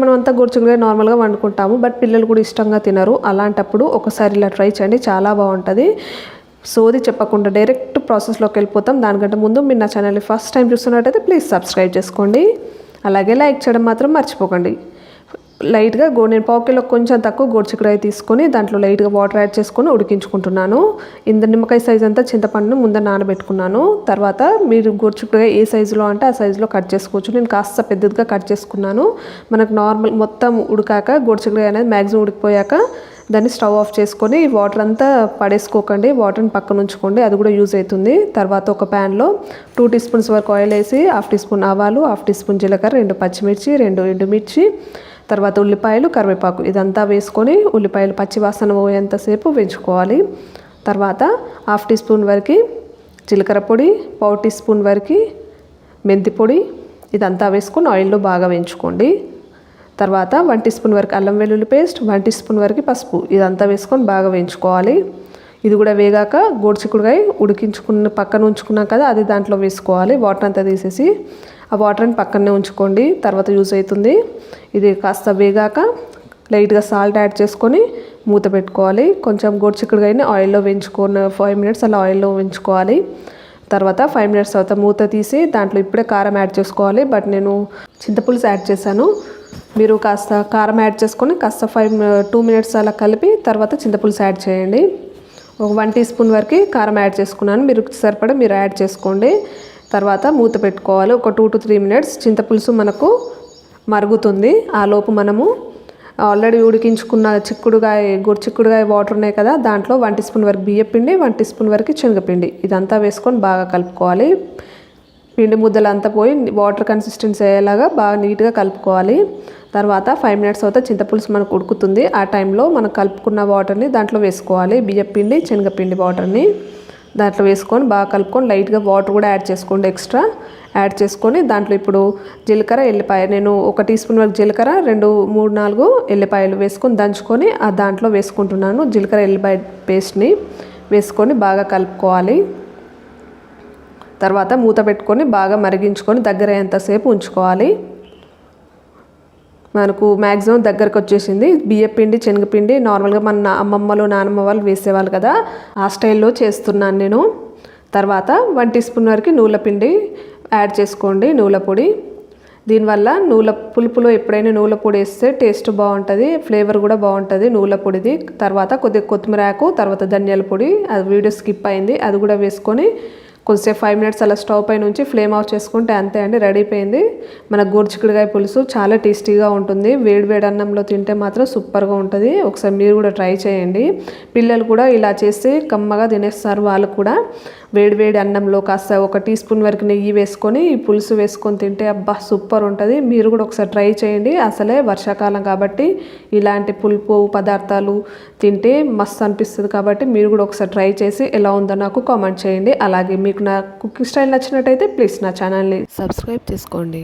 మనమంతా గోరుచిక్కుడుకాయ నార్మల్గా వండుకుంటాము, బట్ పిల్లలు కూడా ఇష్టంగా తినరు. అలాంటప్పుడు ఒకసారి ఇలా ట్రై చేయండి, చాలా బాగుంటుంది. సోది చెప్పకుండా డైరెక్ట్ ప్రాసెస్లోకి వెళ్ళిపోతాం. దానికంటే ముందు మీరు నా ఛానల్ని ఫస్ట్ టైం చూస్తున్నట్టయితే ప్లీజ్ సబ్స్క్రైబ్ చేసుకోండి. అలాగే లైక్ చేయడం మాత్రం మర్చిపోకండి. లైట్గా నేను పావు కిలో కొంచెం తక్కువ గోరుచిక్కుడుకాయ తీసుకొని దాంట్లో లైట్గా వాటర్ యాడ్ చేసుకొని ఉడికించుకుంటున్నాను. ఇంత నిమ్మకాయ సైజ్ అంతా చింతపండును ముందే నానబెట్టుకున్నాను. తర్వాత మీరు గోరుచిక్కుడుకాయ ఏ సైజులో అంటే ఆ సైజులో కట్ చేసుకోవచ్చు. నేను కాస్త పెద్దదిగా కట్ చేసుకున్నాను. మనకు నార్మల్ మొత్తం ఉడికాక గోరుచిక్కుడుకాయ అనేది మ్యాక్సిమం ఉడికిపోయాక దాన్ని స్టవ్ ఆఫ్ చేసుకొని వాటర్ అంతా పడేసుకోకండి, వాటర్ని పక్కన ఉంచుకోండి, అది కూడా యూజ్ అవుతుంది. తర్వాత ఒక ప్యాన్లో 2 టీ స్పూన్స్ వరకు ఆయిల్ వేసి 1/2 టీ స్పూన్ ఆవాలు, 1/2 టీ స్పూన్ జీలకర్ర, 2 పచ్చిమిర్చి, 2 ఎండుమిర్చి, తర్వాత ఉల్లిపాయలు, కరివేపాకు ఇదంతా వేసుకొని ఉల్లిపాయలు పచ్చి వాసన పోయేంతసేపు వేయించుకోవాలి. తర్వాత 1/2 టీ స్పూన్ వరకు జీలకర్ర పొడి, పావు టీ స్పూన్ వరకు మెంతి పొడి ఇదంతా వేసుకొని ఆయిల్లో బాగా వేయించుకోండి. తర్వాత 1 టీ స్పూన్ వరకు అల్లం వెల్లుల్లి పేస్ట్, 1 టీ స్పూన్ వరకు పసుపు ఇదంతా వేసుకొని బాగా వేయించుకోవాలి. ఇది కూడా వేగాక గోరుచిక్కుడుకాయ ఉడికించుకున్న పక్కన ఉంచుకున్నాం కదా, అది దాంట్లో వేసుకోవాలి. వాటర్ అంతా తీసేసి ఆ వాటర్ని పక్కనే ఉంచుకోండి, తర్వాత యూజ్ అవుతుంది. ఇది కాస్త వేగాక లైట్గా సాల్ట్ యాడ్ చేసుకొని మూత పెట్టుకోవాలి. కొంచెం గోరుచిక్కుడుకాయని ఆయిల్లో వేయించుకొని 5 మినిట్స్ అలా ఆయిల్లో వేయించుకోవాలి. తర్వాత 5 మినిట్స్ తర్వాత మూత తీసి దాంట్లో ఇప్పుడే కారం యాడ్ చేసుకోవాలి, బట్ నేను చింతపులుసు యాడ్ చేశాను. మీరు కాస్త కారం యాడ్ చేసుకొని కాస్త 2 మినిట్స్ అలా కలిపి తర్వాత చింతపులుసు యాడ్ చేయండి. ఒక 1 టీ స్పూన్ వరకు కారం యాడ్ చేసుకున్నాను, మీరు సరిపడా మీరు యాడ్ చేసుకోండి. తర్వాత మూత పెట్టుకోవాలి. ఒక 2 to 3 మినిట్స్ చింతపులుసు మనకు మరుగుతుంది. ఆ లోపు మనము ఆల్రెడీ ఉడికించుకున్న గోరుచిక్కుడుకాయ వాటర్ ఉన్నాయి కదా, దాంట్లో 1 టీ స్పూన్ వరకు బియ్యపిండి, 1 టీ స్పూన్ వరకు శనగపిండి ఇదంతా వేసుకొని బాగా కలుపుకోవాలి. పిండి ముద్దలు అంతా పోయి వాటర్ కన్సిస్టెన్సీ అయ్యేలాగా బాగా నీట్గా కలుపుకోవాలి. తర్వాత 5 మినిట్స్ తర్వాత చింతపులుసు మనకు ఉడుకుతుంది. ఆ టైంలో మనం కలుపుకున్న వాటర్ని దాంట్లో వేసుకోవాలి. బియ్యపిండి, శనగపిండి వాటర్ని దాంట్లో వేసుకొని బాగా కలుపుకొని లైట్గా వాటర్ కూడా యాడ్ చేసుకోండి, ఎక్స్ట్రా యాడ్ చేసుకొని దాంట్లో ఇప్పుడు జీలకర్ర, ఎల్లిపాయ నేను 1 టీ స్పూన్ వరకు జీలకర్ర, 2, 3, 4 ఎల్లిపాయలు వేసుకొని దంచుకొని ఆ దాంట్లో వేసుకుంటున్నాను. జీలకర్ర ఎల్లిపాయ పేస్ట్ని వేసుకొని బాగా కలుపుకోవాలి. తర్వాత మూత పెట్టుకొని బాగా మరిగించుకొని దగ్గర అయ్యేంతసేపు ఉంచుకోవాలి. మనకు మ్యాక్సిమం దగ్గరకు వచ్చేసింది. బియ్యపిండి, శనగపిండి నార్మల్గా మన అమ్మమ్మలు నానమ్మ వాళ్ళు వేసేవాళ్ళు కదా, ఆ స్టైల్లో చేస్తున్నాను నేను. తర్వాత 1 టీ స్పూన్ వరకు నువ్వుల పిండి యాడ్ చేసుకోండి, నువ్వుల పొడి. దీనివల్ల పులుపులో ఎప్పుడైనా నువ్వుల పొడి వేస్తే టేస్ట్ బాగుంటుంది, ఫ్లేవర్ కూడా బాగుంటుంది నువ్వుల పొడిది. తర్వాత కొద్దిగా కొత్తిమీర ఆకు, తర్వాత ధనియాల పొడి, అది వీడియో స్కిప్ అయింది, అది కూడా వేసుకొని కొద్దిసేపు 5 మినిట్స్ అలా స్టవ్ పై నుంచి ఫ్లేమ్ ఆఫ్ చేసుకుంటే అంతే అండి, రెడీ అయిపోయింది మన గోరుచిక్కుడుకాయ పులుసు. చాలా టేస్టీగా ఉంటుంది, వేడి అన్నంలో తింటే మాత్రం సూపర్గా ఉంటుంది. ఒకసారి మీరు కూడా ట్రై చేయండి. పిల్లలు కూడా ఇలా చేస్తే కమ్మగా తినేస్తారు. వాళ్ళు కూడా వేడి అన్నంలో కాస్త 1 టీ స్పూన్ వరకు నెయ్యి వేసుకొని ఈ పులుసు వేసుకొని తింటే అబ్బా సూపర్ ఉంటుంది. మీరు కూడా ఒకసారి ట్రై చేయండి. అసలే వర్షాకాలం కాబట్టి ఇలాంటి పులుపు పదార్థాలు తింటే మస్తు అనిపిస్తుంది. కాబట్టి మీరు కూడా ఒకసారి ట్రై చేసి ఎలా ఉందో నాకు కామెంట్ చేయండి. అలాగే మీకు నా కుకింగ్ స్టైల్ నచ్చినట్టయితే ప్లీజ్ నా ఛానల్ని సబ్స్క్రైబ్ చేసుకోండి.